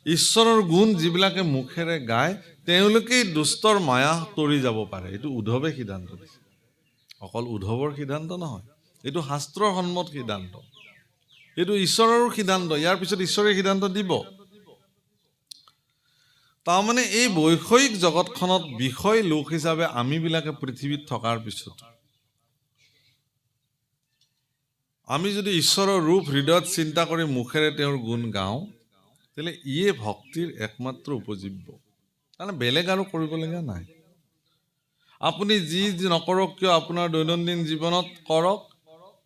ঈশ্বৰৰ গুণ যিবিলাকে মুখেৰে গায় তেওঁলোকেই দুষ্টৰ মায়া তৰি যাব পাৰে। এইটো উদ্ধৱে সিদ্ধান্ত দিছে। অকল উদ্ধৱৰ সিদ্ধান্ত নহয়, এইটো শাস্ত্ৰৰ সন্মত সিদ্ধান্ত, এইটো ঈশ্বৰৰো সিদ্ধান্ত। ইয়াৰ পিছত ঈশ্বৰে সিদ্ধান্ত দিব। তাৰমানে এই বৈষয়িক জগতখনত বিষয় লোক হিচাপে আমিবিলাকে পৃথিৱীত থকাৰ পিছত আমি যদি ঈশ্বৰৰ ৰূপ হৃদয়ত চিন্তা কৰি মুখেৰে তেওঁৰ গুণ গাওঁ, তেতিয়াহ'লে ইয়ে ভক্তিৰ একমাত্ৰ উপজীব্য। তাৰমানে বেলেগ আৰু কৰিবলগীয়া নাই। আপুনি যি নকৰক কিয় আপোনাৰ দৈনন্দিন জীৱনত কৰক,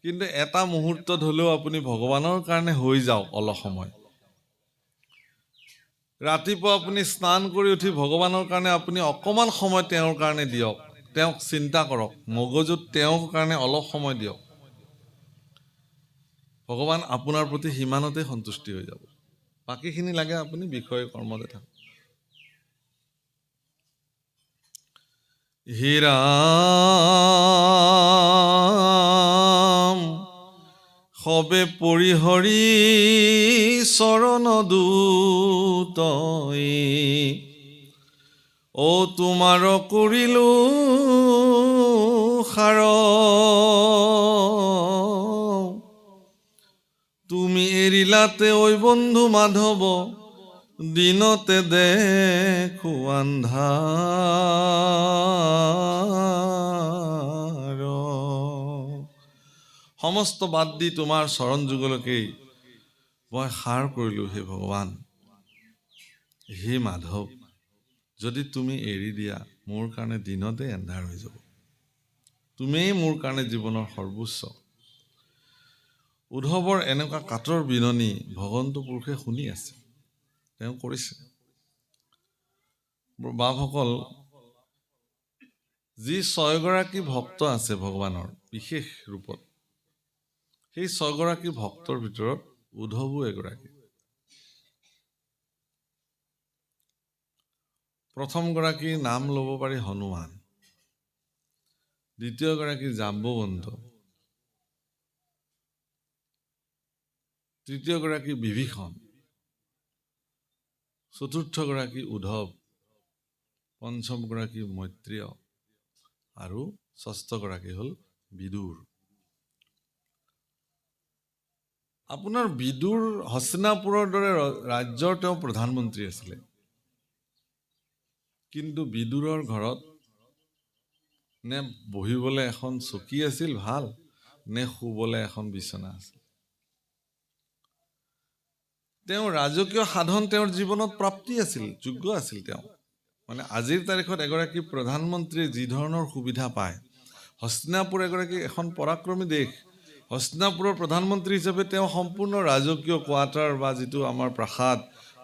কিন্তু এটা মুহূৰ্তত হ'লেও আপুনি ভগৱানৰ কাৰণে হৈ যাওক। অলপ সময় ৰাতিপুৱা আপুনি স্নান কৰি উঠি ভগৱানৰ কাৰণে আপুনি অকণমান সময় তেওঁৰ কাৰণে দিয়ক, তেওঁক চিন্তা কৰক, মগজুত তেওঁৰ কাৰণে অলপ সময় দিয়ক। ভগৱান আপোনাৰ প্ৰতি সিমানতে সন্তুষ্টি হৈ যাব। বাকীখিনি লাগে আপুনি বিষয় কৰ্মতে থাকক। হে ৰাম সবে পৰিহৰি চৰণ দূতই, অ তোমাৰ কৰিলো সাৰ, তুমি এৰিলাতে ঐ বন্ধু মাধৱ, দিনতে দেখো আন্ধাৰ। সমস্ত বাদ দি তোমাৰ চৰণ যুগলকেই মই সাৰ কৰিলো। হে ভগৱান, হে মাধৱ, যদি তুমি এৰি দিয়া মোৰ কাৰণে দিনতে এন্ধাৰ হৈ যাব। তুমিয়েই মোৰ কাৰণে জীৱনৰ সৰ্বোচ্চ। উদ্ধৱৰ এনেকুৱা কাতৰ বিননি ভগৱন্ত পুৰুষে শুনি আছে, তেওঁ কৰিছে। বাপসকল, যি 6গৰাকী ভক্ত আছে ভগৱানৰ বিশেষ ৰূপত, সেই 6গৰাকী ভক্তৰ ভিতৰত উদ্ধৱো এগৰাকী। প্ৰথমগৰাকীৰ নাম ল'ব পাৰি হনুমান, দ্বিতীয়গৰাকী জাম্বৱন্ত, তৃতীয়গৰাকী বিভীষণ, চতুৰ্থগৰাকী উদ্ধৱ, পঞ্চমগৰাকী মৈত্ৰেয় আৰু ষষ্ঠগৰাকী হ'ল বিদুৰ। আপোনাৰ বিদুৰ হস্তিনাপুৰৰ দৰে ৰাজ্যৰ তেওঁ প্ৰধানমন্ত্ৰী আছিলে, কিন্তু বিদুৰৰ ঘৰত নে বহিবলৈ এখন চকী আছিল ভাল, নে শুবলৈ এখন বিচনা আছিল। তেওঁ ৰাজকীয় সাধন তেওঁৰ জীৱনত প্ৰাপ্তি আছিল, যোগ্য আছিল। তেওঁ মানে আজিৰ তাৰিখত এগৰাকী প্ৰধানমন্ত্ৰীয়ে যি ধৰণৰ সুবিধা পায়, হস্তিনাপুৰ এগৰাকী এখন পৰাক্ৰমী দেশ, হস্তিনাপুৰৰ প্ৰধানমন্ত্ৰী হিচাপে তেওঁ সম্পূৰ্ণ ৰাজকীয় কোৱাৰ্টাৰ বা যিটো আমাৰ প্ৰাসাদ,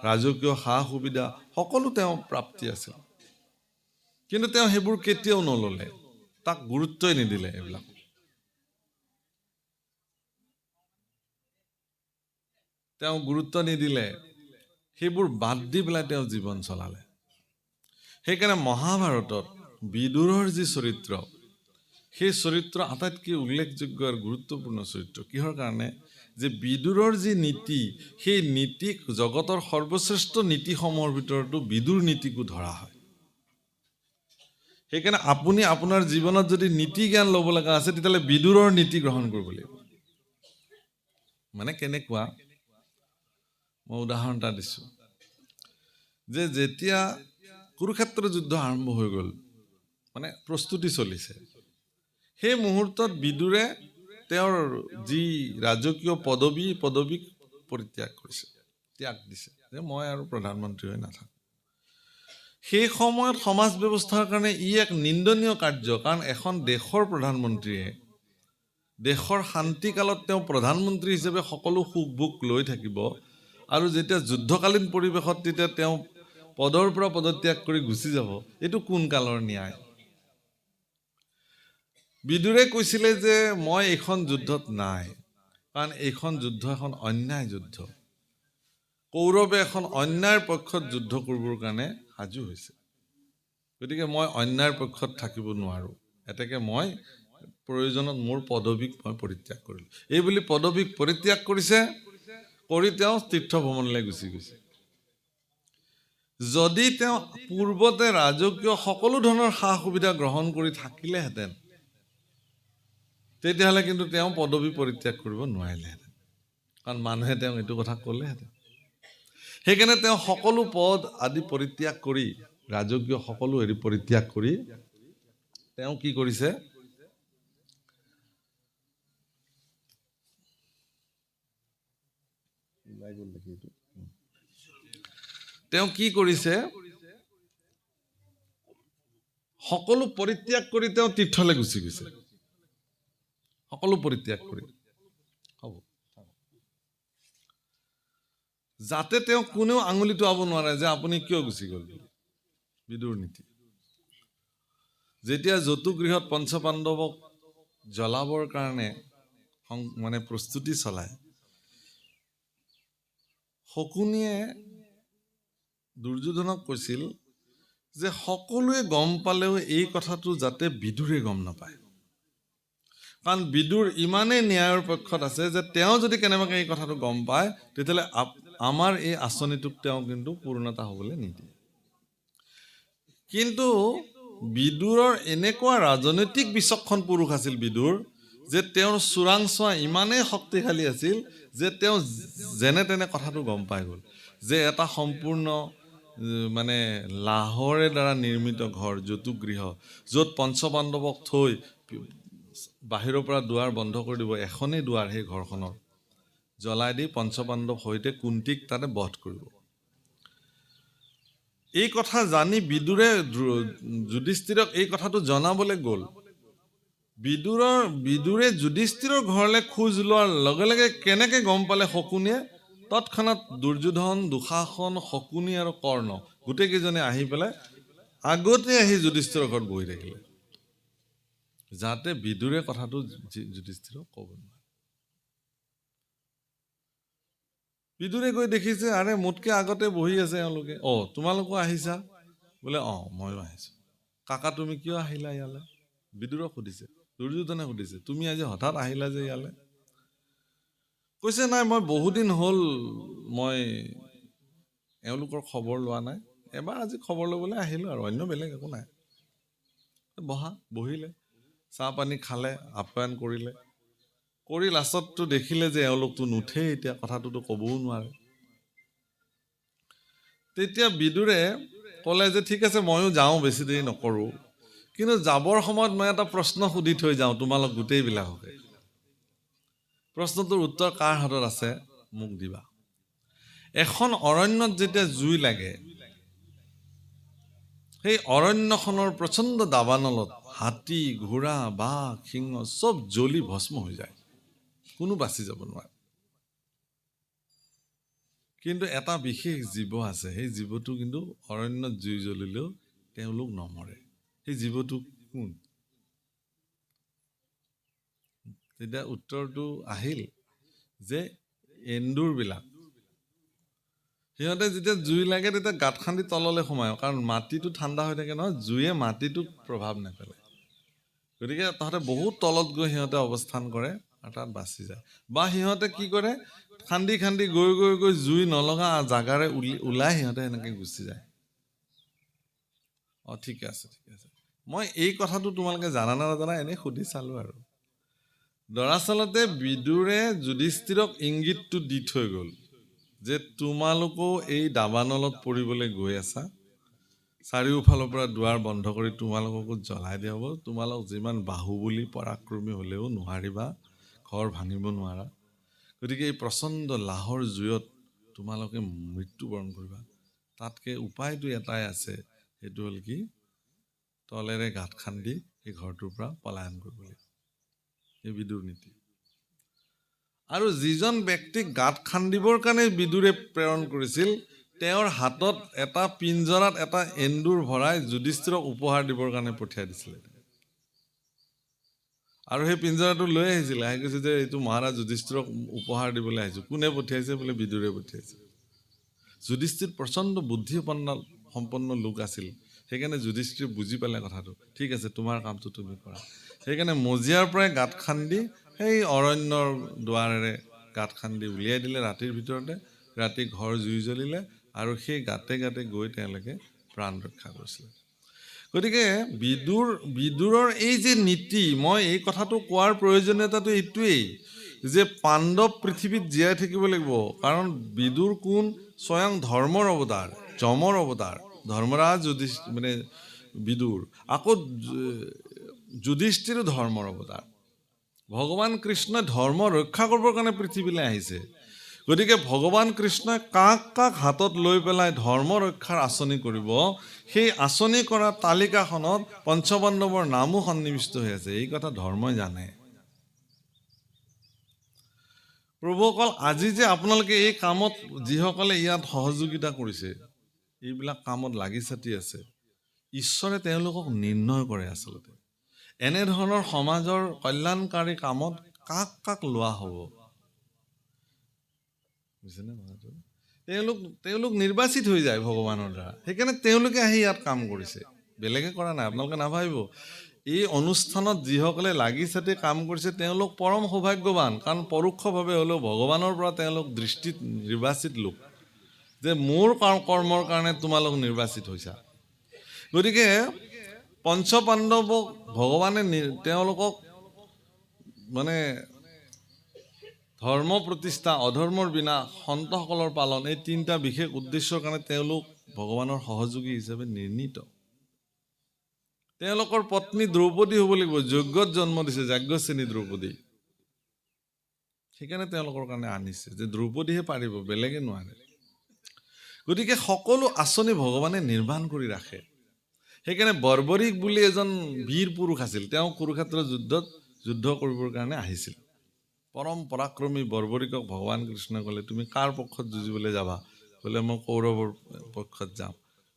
ৰাজকীয় সা সুবিধা সকলো তেওঁ প্ৰাপ্তি আছিল। কিন্তু তেওঁ সেইবোৰ কেতিয়াও নল'লে, তাক গুৰুত্বই নিদিলে। এইবিলাক তেওঁ গুৰুত্ব নিদিলে, সেইবোৰ বাদ দি পেলাই তেওঁ জীৱন চলালে। সেইকাৰণে মহাভাৰতত বিদুৰৰ যি চৰিত্ৰ, সেই চৰিত্ৰ আটাইতকৈ উল্লেখযোগ্য আৰু গুৰুত্বপূৰ্ণ চৰিত্ৰ। কিহৰ কাৰণে? যে বিদুৰৰ যি নীতি, সেই নীতিক জগতৰ সৰ্বশ্ৰেষ্ঠ নীতিসমূহৰ ভিতৰতো বিদুৰ নীতিকো ধৰা হয়। সেইকাৰণে আপুনি আপোনাৰ জীৱনত যদি নীতি জ্ঞান ল'ব লগা আছে, তেতিয়াহ'লে বিদুৰৰ নীতি গ্ৰহণ কৰিব লাগিব। মানে কেনেকুৱা? মই উদাহৰণ এটা দিছোঁ, যে যেতিয়া কুৰুক্ষেত্ৰ যুদ্ধ আৰম্ভ হৈ গ'ল, মানে প্ৰস্তুতি চলিছে, সেই মুহূৰ্তত বিদুৰে তেওঁৰ যি ৰাজকীয় পদবীক পৰিত্যাগ কৰিছে, ত্যাগ দিছে, যে মই আৰু প্ৰধানমন্ত্ৰী হৈ নাথাকোঁ। সেই সময়ত সমাজ ব্যৱস্থাৰ কাৰণে ই এক নিন্দনীয় কাৰ্য। কাৰণ এখন দেশৰ প্ৰধানমন্ত্ৰীয়ে দেশৰ শান্তিকালত তেওঁ প্ৰধানমন্ত্ৰী হিচাপে সকলো সুখ ভোগ লৈ থাকিব, আৰু যেতিয়া যুদ্ধকালীন পৰিৱেশত তেতিয়া তেওঁ পদৰ পৰা পদত্যাগ কৰি গুচি যাব, এইটো কোন কালৰ ন্যায়? বিদুৰে কৈছিলে যে মই এইখন যুদ্ধত নাই, কাৰণ এইখন যুদ্ধ এখন অন্যায় যুদ্ধ। কৌৰৱে এখন অন্যায়ৰ পক্ষত যুদ্ধ কৰিবৰ কাৰণে সাজু হৈছে, গতিকে মই অন্যায়ৰ পক্ষত থাকিব নোৱাৰোঁ। এতেকে মই প্ৰয়োজনত মোৰ পদবীক মই পৰিত্যাগ কৰিলোঁ। এই বুলি পদবীক পৰিত্যাগ কৰিছে, কৰি তেওঁ তীৰ্থ ভ্ৰমণলৈ গুচি গৈছে। যদি তেওঁ পূৰ্বতে ৰাজকীয় সকলো ধৰণৰ সা সুবিধা গ্ৰহণ কৰি থাকিলেহেঁতেন তেতিয়াহ'লে কিন্তু তেওঁ পদবী পৰিত্যাগ কৰিব নোৱাৰিলেহেঁতেন, কাৰণ মানুহে তেওঁক এইটো কথা ক'লেহেঁতেন। সেইকাৰণে তেওঁ সকলো পদ আদি পৰিত্যাগ কৰি, ৰাজকীয় সকলো এৰি পৰিত্যাগ কৰি তেওঁ কি কৰিছে, তেওঁ কি কৰিছে, সকলো পৰিত্যাগ কৰি তেওঁ তীৰ্থলৈ গুচি গৈছে। সকলো পৰিত্যাগ কৰি, হ'ব, যাতে তেওঁ কোনেও আঙুলি টোৱাব নোৱাৰে যে আপুনি কিয় গুচি গ'ল। বিদুৰ নীতি। যেতিয়া যতুগৃহত পঞ্চপাণ্ডৱক জ্বলাবৰ কাৰণে মানে প্ৰস্তুতি চলায়, শকুনিয়ে দুৰ্যোধনক কৈছিল যে সকলোৱে গম পালেও এই কথাটো যাতে বিদুৰে গম নাপায়, কাৰণ বিদুৰ ইমানেই ন্যায়ৰ পক্ষত আছে যে তেওঁ যদি কেনেবাকৈ এই কথাটো গম পায় তেতিয়াহ'লে আমাৰ এই আঁচনিটোক তেওঁ কিন্তু পূৰ্ণতা হ'বলৈ নিদিয়ে। কিন্তু বিদুৰৰ এনেকুৱা ৰাজনৈতিক বিচক্ষণ পুৰুষ আছিল বিদুৰ, যে তেওঁৰ চোৰাংচোৱা ইমানেই শক্তিশালী আছিল যে তেওঁ যেনে তেনে কথাটো গম পাই গ'ল যে এটা সম্পূৰ্ণ মানে লাহৰে দ্বাৰা নিৰ্মিত ঘৰ, যতুগৃহ, য'ত পঞ্চপাণ্ডৱক থৈ বাহিৰৰ পৰা দুৱাৰ বন্ধ কৰি দিব, এখনেই দুৱাৰ সেই ঘৰখনৰ, জ্বলাই দি পঞ্চপাণ্ডৱ সৈতে কুন্তীক তাতে বধ কৰিব। এই কথা জানি বিদুৰে যুধিষ্ঠিৰক এই কথাটো জনাবলৈ গ'ল। বিদুৰে যুধিষ্ঠিৰৰ ঘৰলৈ খোজ লোৱাৰ লগে লগে কেনেকে গম পালে শকুনিয়ে, তৎক্ষণাৎ দুৰ্যোধন, দুঃশাসন, শকুনি আৰু কৰ্ণ গোটেইকেইজনে আহি পেলাই আগতে আহি যুধিষ্ঠিৰৰ ঘৰত বহি থাকিলে, যাতে বিদুৰে কথাটো যুধিষ্ঠিৰক ক'ব নোৱাৰে। বিদুৰে গৈ দেখিছে, আৰে মোতকে আগতে বহি আছে এওঁলোকে, তোমালোকো আহিছা বোলে, ময়ো আহিছো। কাকা তুমি কিয় আহিলা ইয়ালৈ? বিদুৰক সুধিছে, দুৰ্যোধনে সুধিছে, তুমি আজি হঠাৎ আহিলা যে ইয়ালৈ? কৈছে, নাই মই বহুদিন হ'ল মই এওঁলোকৰ খবৰ লোৱা নাই, এবাৰ আজি খবৰ ল'বলৈ আহিলো আৰু, অন্য বেলেগ একো নাই। বহিলে, চাহ পানী খালে, আপ্যায়ন কৰিলে, কৰি লাষ্টততো দেখিলে যে এওঁলোকতো নুঠেই, এতিয়া কথাটোতো ক'বও নোৱাৰে। তেতিয়া বিদুৰে ক'লে যে ঠিক আছে ময়ো যাওঁ, বেছি দেৰি নকৰোঁ, কিন্তু যাবৰ সময়ত মই এটা প্ৰশ্ন সুধি থৈ যাওঁ তোমালোক গোটেইবিলাককে। প্ৰশ্নটোৰ উত্তৰ কাৰ হাতত আছে মোক দিবা। এখন অৰণ্যত যেতিয়া জুই লাগে, সেই অৰণ্যখনৰ প্ৰচণ্ড দাবানলত হাতী, ঘোঁৰা, বাঘ, সিংহ চব জ্বলি ভস্ম হৈ যায়, কোনো বাচি যাব নোৱাৰে। কিন্তু এটা বিশেষ জীৱ আছে, সেই জীৱটো কিন্তু অৰণ্যত জুই জ্বলিলেও তেওঁলোক নমৰে। সেই জীৱটো কোন? তেতিয়া উত্তৰটো আহিল যে এন্দুৰবিলাক। সিহঁতে যেতিয়া জুই লাগে তেতিয়া গাঁত খান্দি তললৈ সোমায়, কাৰণ মাটিটো ঠাণ্ডা হৈ থাকে নহয়, জুয়ে মাটিটোক প্ৰভাৱ নেপেলায়। গতিকে তাহাঁতে বহুত তলত গৈ সিহঁতে অৱস্থান কৰে আৰু তাত বাচি যায়। বা সিহঁতে কি কৰে, খান্দি খান্দি গৈ গৈ গৈ জুই নলগা জাগাৰে ওলাই সিহঁতে এনেকৈ গুচি যায়। ঠিকে আছে, ঠিক আছে। মই এই কথাটো তোমালোকে জানা নাজানা এনেই সুধি চালোঁ আৰু। দৰাচলতে বিদুৰে যুধিষ্ঠিৰক ইংগিতটো দি থৈ গ'ল যে তোমালোকেও এই দাবানলত পৰিবলৈ গৈ আছা, চাৰিওফালৰ পৰা দুৱাৰ বন্ধ কৰি তোমালোককো জ্বলাই দিয়া হ'ব, তোমালোক যিমান বাহুবলী পৰাক্ৰমী হ'লেও নোৱাৰিবা, ঘৰ ভাঙিব নোৱাৰা। গতিকে এই প্ৰচণ্ড লাহৰ জুইত তোমালোকে মৃত্যুবৰণ কৰিবা। তাতকৈ উপায়টো এটাই আছে, সেইটো হ'ল কি, তলেৰে গাঁত খান্দি সেই ঘৰটোৰ পৰা পলায়ন কৰিব লাগিব। এই বিদুৰ নীতি। আৰু যিজন ব্যক্তিক গাঁত খান্দিবৰ কাৰণে বিদুৰে প্ৰেৰণ কৰিছিল, তেওঁৰ হাতত এটা পিঞ্জৰাত এটা এন্দুৰ ভৰাই যুধিষ্ঠিৰক উপহাৰ দিবৰ কাৰণে পঠিয়াই দিছিলে। আৰু সেই পিঞ্জৰাটো লৈ আহিছিলে, আহি কৈছে যে এইটো মহাৰাজ যুধিষ্ঠিৰক উপহাৰ দিবলৈ আহিছোঁ। কোনে পঠিয়াইছে? বোলে বিদুৰে পঠিয়াইছে। যুধিষ্ঠিৰ প্ৰচণ্ড বুদ্ধিসম্পন্ন লোক আছিল, সেইকাৰণে যুধিষ্ঠিৰ বুজি পালে কথাটো, ঠিক আছে তোমাৰ কামটো তুমি কৰা। সেইকাৰণে মজিয়াৰ পৰাই গাঁত খান্দি সেই অৰণ্যৰ দুৱাৰেৰে গাঁত খান্দি উলিয়াই দিলে ৰাতিৰ ভিতৰতে। ৰাতি ঘৰ জুই জ্বলিলে, আৰু সেই গাতে গাতে গৈ তেওঁলোকে প্ৰাণ ৰক্ষা কৰিছিলে। গতিকে বিদুৰৰ এই যে নীতি, মই এই কথাটো কোৱাৰ প্ৰয়োজনীয়তাটো এইটোৱেই যে পাণ্ডৱ পৃথিৱীত জীয়াই থাকিব লাগিব। কাৰণ বিদুৰ কোন? স্বয়ং ধৰ্মৰ অৱতাৰ, যমৰ অৱতাৰ, ধৰ্মৰাজ মানে বিদুৰ। আকৌ যুধিষ্ঠিৰো ধৰ্মৰ অৱতাৰ। ভগৱান কৃষ্ণই ধৰ্ম ৰক্ষা কৰিবৰ কাৰণে পৃথিৱীলৈ আহিছে। গতিকে ভগৱান কৃষ্ণই কাক কাক হাতত লৈ পেলাই ধৰ্ম ৰক্ষাৰ আঁচনি কৰিব, সেই আঁচনি কৰা তালিকাখনত পঞ্চপাণ্ডৱৰ নামো সন্নিৱিষ্ট হৈ আছে। এই কথা ধৰ্মই জানে। প্ৰভুসকল, আজি যে আপোনালোকে এই কামত যিসকলে ইয়াত সহযোগিতা কৰিছে, এইবিলাক কামত লাগি ছাতি আছে, ঈশ্বৰে তেওঁলোকক নিৰ্ণয় কৰে আচলতে এনেধৰণৰ সমাজৰ কল্যাণকাৰী কামত কাক কাক লোৱা হ'ব। বুজিছেনে কথাটো? তেওঁলোক নিৰ্বাচিত হৈ যায় ভগৱানৰ দ্বাৰা। সেইকাৰণে তেওঁলোকে আহি ইয়াত কাম কৰিছে, বেলেগে কৰা নাই। আপোনালোকে নাভাবিব এই অনুষ্ঠানত যিসকলে লাগি ছাতি কাম কৰিছে তেওঁলোক পৰম সৌভাগ্যৱান। কাৰণ পৰোক্ষভাৱে হ'লেও ভগৱানৰ পৰা তেওঁলোক দৃষ্টিত নিৰ্বাচিত লোক, যে মোৰ কৰ্মৰ কাৰণে তোমালোক নিৰ্বাচিত হৈছা। গতিকে পঞ্চপাণ্ডৱক ভগৱানে তেওঁলোকক মানে ধৰ্ম প্ৰতিষ্ঠা, অধৰ্মৰ বিনাশ, সন্তসকলৰ পালন, এই তিনিটা বিশেষ উদ্দেশ্যৰ কাৰণে তেওঁলোক ভগৱানৰ সহযোগী হিচাপে নিৰ্ণীত। তেওঁলোকৰ পত্নী দ্ৰৌপদী হ'ব লাগিব, যজ্ঞত জন্ম দিছে, যাজ্ঞসেনী দ্ৰৌপদী। সেইকাৰণে তেওঁলোকৰ কাৰণে আনিছে যে দ্ৰৌপদীহে পাৰিব, বেলেগে নোৱাৰে। গতিকে সকলো আঁচনি ভগৱানে নিৰ্মাণ কৰি ৰাখে। সেইকাৰণে বৰ্বৰিক বুলি এজন বীৰ পুৰুষ আছিল, তেওঁ কুৰুক্ষেত্ৰৰ যুদ্ধত যুদ্ধ কৰিবৰ কাৰণে আহিছিল। পৰম পৰাক্ৰমী বৰ্বৰিকক ভগৱান কৃষ্ণই ক'লে, তুমি কাৰ পক্ষত যুঁজিবলৈ যাবা? বোলে মই কৌৰৱৰ পক্ষত যাম।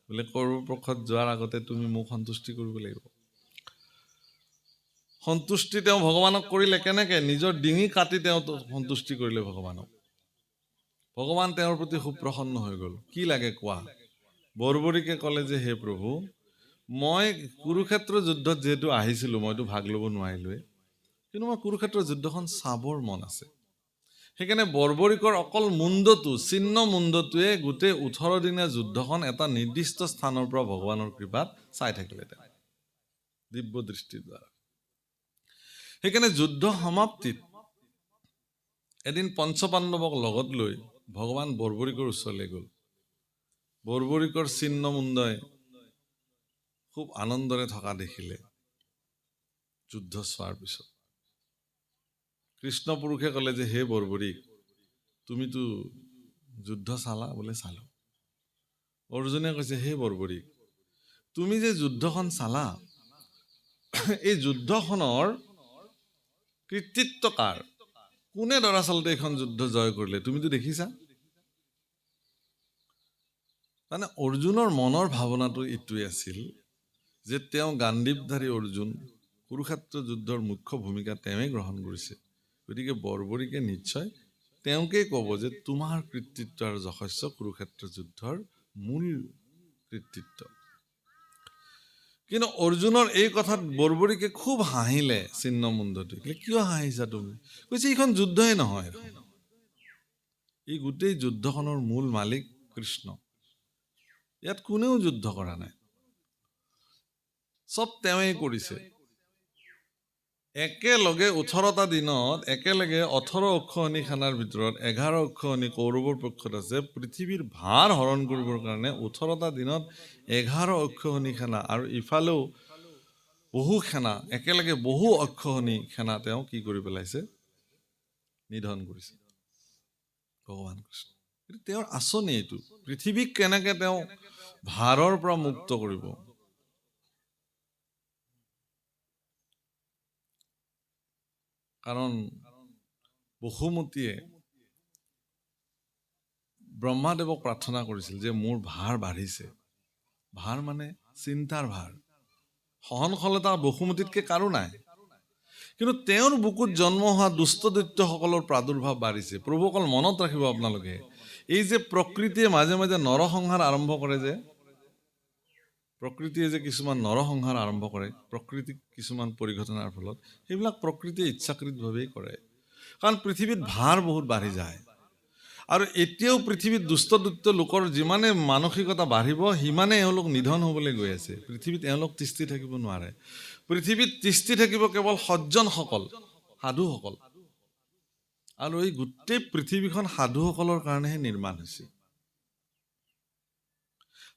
বোলে কৌৰৱৰ পক্ষত যোৱাৰ আগতে তুমি মোক সন্তুষ্টি কৰিব লাগিব। সন্তুষ্টি তেওঁ ভগৱানক কৰিলে কেনেকে? নিজৰ ডিঙি কাটি তেওঁ সন্তুষ্টি কৰিলে ভগৱানক। ভগৱান তেওঁৰ প্ৰতি খুব প্ৰসন্ন হৈ গ'ল। কি লাগে কোৱা? বৰ্বৰিকে ক'লে যে হে প্ৰভু, মই কুৰুক্ষেত্ৰ যুদ্ধত যিহেতু আহিছিলোঁ, মইতো ভাগ ল'ব নোৱাৰিলোৱে, কিন্তু মই কুৰুক্ষেত্ৰৰ যুদ্ধখন চাবৰ মন আছে। সেইকাৰণে বৰ্বৰিকৰ অকল মুণ্ডটো, চিহ্ন মুণ্ডটোৱে গোটেই 18 দিনীয়া যুদ্ধখন এটা নিৰ্দিষ্ট স্থানৰ পৰা ভগৱানৰ কৃপাত চাই থাকিলে তেওঁ দিব্য দৃষ্টিৰ দ্বাৰা। সেইকাৰণে যুদ্ধ সমাপ্তিত এদিন পঞ্চপাণ্ডৱক লগত লৈ ভগৱান বৰ্বৰিকৰ ওচৰলৈ গ'ল। বৰ্বৰিকৰ চিহ্ন মুণ্ডই খুব আনন্দৰে থকা দেখিলে যুদ্ধ চোৱাৰ পিছত। কৃষ্ণ পুৰুষে ক'লে যে হে বৰ্বৰিক, তুমিতো যুদ্ধ চালা? বোলে চালো। অৰ্জুনে কৈছে হে বৰ্বৰিক, তুমি যে যুদ্ধখন চালা, এই যুদ্ধখনৰ কৃতিত্ব কাৰ? কোনে দৰাচলতে এইখন যুদ্ধ জয় কৰিলে? তুমিতো দেখিছা। মানে অৰ্জুনৰ মনৰ ভাৱনাটো এইটোৱে আছিল যে তেওঁ গাণ্ডীৱধাৰী অৰ্জুন, কুৰুক্ষেত্ৰ যুদ্ধৰ মুখ্য ভূমিকা তেওঁৱে গ্ৰহণ কৰিছে। গতিকে বৰ্বৰিকে নিশ্চয় তেওঁকেই ক'ব যে তোমাৰ কৃতিত্ব আৰু যশস্য কুৰুক্ষেত্ৰ যুদ্ধৰ মূল কৃতিত্ব। কিন্তু অৰ্জুনৰ এই কথাত বৰ্বৰিকে খুব হাঁহিলে চিহ্ন মুণ্ডটোৱে। কিয় হাঁহিছা তুমি? কৈছে এইখন যুদ্ধই নহয়, এই গোটেই যুদ্ধখনৰ মূল মালিক কৃষ্ণ। ইয়াত কোনেও যুদ্ধ কৰা নাই, চব তেওঁৱেই কৰিছে। একেলগে 18টা দিনত একেলগে 18 অক্ষৌহিণী সেনাৰ ভিতৰত 11 অক্ষৌহিণী কৌৰৱৰ পক্ষত আছে। পৃথিৱীৰ ভাৰ হৰণ কৰিবৰ কাৰণে 18টা দিনত 11 অক্ষৌহিণী সেনা আৰু ইফালেও বহু সেনা, একেলগে বহু অক্ষৌহিণী সেনা তেওঁ কি কৰি পেলাইছে? নিধন কৰিছে ভগৱান কৃষ্ণ। তেওঁৰ আঁচনি এইটো, পৃথিৱীক কেনেকে তেওঁ ভাৰৰ পৰা মুক্ত কৰিব। কাৰণ বসুমতীয়ে ব্ৰহ্মাদেৱক প্ৰাৰ্থনা কৰিছিল যে মোৰ ভাৰ বাঢ়িছে। ভাৰ মানে চিন্তাৰ ভাৰ, সহনশীলতা বসুমতীতকে কাৰো নাই। কিন্তু তেওঁৰ বুকুত জন্ম হোৱা দুষ্ট দৈত্যসকলৰ প্ৰাদুৰ্ভাৱ বাঢ়িছে। প্ৰভু অকল মনত ৰাখিব আপোনালোকে, এই যে প্ৰকৃতিয়ে মাজে মাজে নৰসংহাৰ আৰম্ভ কৰে, যে প্ৰকৃতিয়ে যে কিছুমান নৰসংহাৰ আৰম্ভ কৰে, প্ৰকৃতিক কিছুমান পৰিঘটনাৰ ফলত, সেইবিলাক প্ৰকৃতিয়ে ইচ্ছাকৃতভাৱেই কৰে। কাৰণ পৃথিৱীত ভাৰ বহুত বাঢ়ি যায়। আৰু এতিয়াও পৃথিৱীত দুষ্ট লোকৰ যিমানে মানসিকতা বাঢ়িব সিমানে এওঁলোক নিধন হ'বলৈ গৈ আছে। পৃথিৱীত এওঁলোক তিষ্ঠি থাকিব নোৱাৰে। পৃথিৱীত তিষ্ঠি থাকিব কেৱল সজ্জনসকল, সাধুসকল। আৰু এই গোটেই পৃথিৱীখন সাধুসকলৰ কাৰণেহে নিৰ্মাণ হৈছে।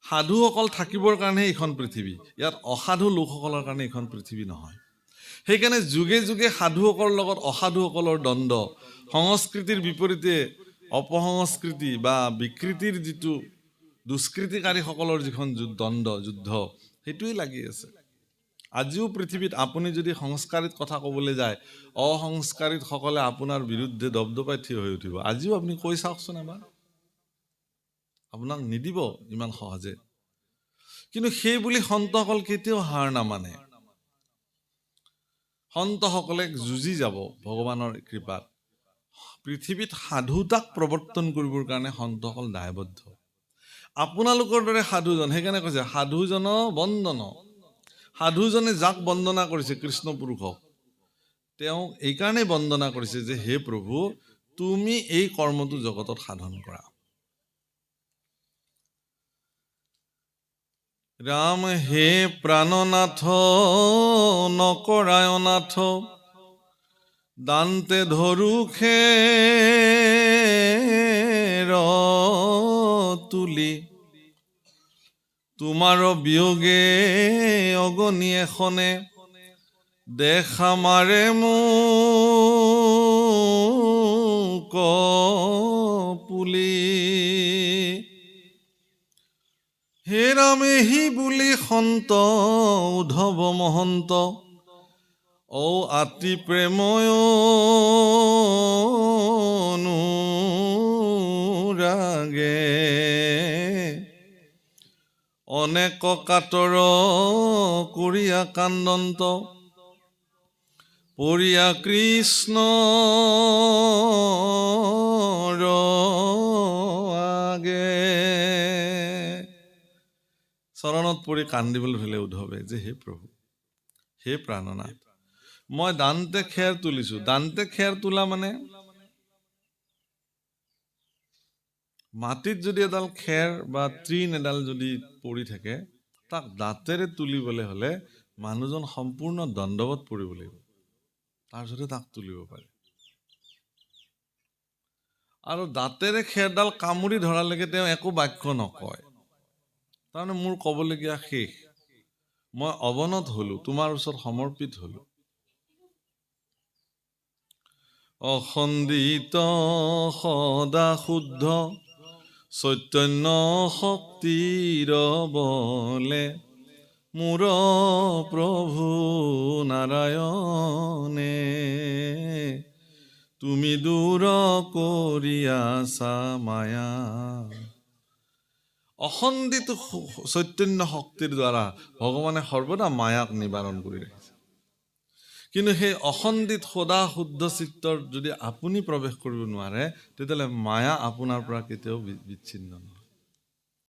সাধুসকল থাকিবৰ কাৰণেহে এইখন পৃথিৱী। ইয়াত অসাধু লোকসকলৰ কাৰণে এইখন পৃথিৱী নহয়। সেইকাৰণে যুগে যুগে সাধুসকলৰ লগত অসাধুসকলৰ দ্বন্দ্ব, সংস্কৃতিৰ বিপৰীতে অপসংস্কৃতি বা বিকৃতিৰ যিটো দুষ্কৃতিকাৰীসকলৰ যিখন দ্বন্দ্ব, যুদ্ধ, সেইটোৱেই লাগি আছে। আজিও পৃথিৱীত আপুনি যদি সংস্কাৰিত কথা ক'বলৈ যায়, অসংস্কাৰিতসকলে আপোনাৰ বিৰুদ্ধে দপদপাই থিয় হৈ উঠিব। আজিও আপুনি কৈ চাওকচোন এবাৰ, আপোনাক নিদিব ইমান সহজে। কিন্তু সেই বুলি সন্তসকল কেতিয়াও হাৰ নামানে। সন্তসকলে যুঁজি যাব ভগৱানৰ কৃপাত। পৃথিৱীত সাধুতাক প্ৰৱৰ্তন কৰিবৰ কাৰণে সন্তসকল দায়বদ্ধ। আপোনালোকৰ দৰে সাধুজন, সেইকাৰণে কৈছে সাধুজন বন্দন। সাধুজনে যাক বন্দনা কৰিছে কৃষ্ণ পুৰুষক, তেওঁ এইকাৰণেই বন্দনা কৰিছে যে হে প্ৰভু, তুমি এই কৰ্মটো জগতত সাধন কৰা। ৰাম হে প্ৰাণনাথ নকৰায়নাথ, দান্তে ধৰুখে তুলি, তোমাৰ বিয়োগে অগনি এখনে, দেখা মাৰে মোক পুলি। হে ৰামেহি বুলি সন্ত উদ্ধৱ মহন্ত, ঔ আতি প্ৰেময় অনুৰাগে, অনেক কাতৰ কৰিয়া কান্দন্ত, পৰিয়া কৃষ্ণ আগে। চৰণত পৰি কান্দিবলৈ ধৰিলে উদ্ধৱে যে হে প্ৰভু, হে প্ৰাণনাথ, মই দান্তে খেৰ তুলিছো। দান্তে খেৰ তোলা মানে মাটিত যদি এডাল খেৰ বা তৃণ এডাল যদি পৰি থাকে, তাক দাঁতেৰে তুলিবলৈ হ'লে মানুহজন সম্পূৰ্ণ দণ্ডৱত পৰিব লাগিব, তাৰপিছতে তাক তুলিব পাৰে। আৰু দাঁতেৰে খেৰডাল কামুৰি ধৰালৈকে তেওঁ একো বাক্য নকয়। তাৰমানে মোৰ ক'বলগীয়া শেষ, মই অৱনত হলো, তোমাৰ ওচৰত সমৰ্পিত হলো। অখণ্ডিত সদা শুদ্ধ চৈতন্য শক্তিৰ বলে, মোৰ প্ৰভু নাৰায়ণে, তুমি দূৰ কৰিয়াছা মায়া। অখণ্ডিত চৈতন্য শক্তিৰ দ্বাৰা ভগৱানে সৰ্বদা মায়াক নিবাৰণ কৰি ৰাখিছে। কিন্তু সেই অখণ্ডিত সদা শুদ্ধ চিত্তৰ যদি আপুনি প্ৰৱেশ কৰিব নোৱাৰে, তেতিয়াহ'লে মায়া আপোনাৰ পৰা কেতিয়াও বিচ্ছিন্ন নহয়।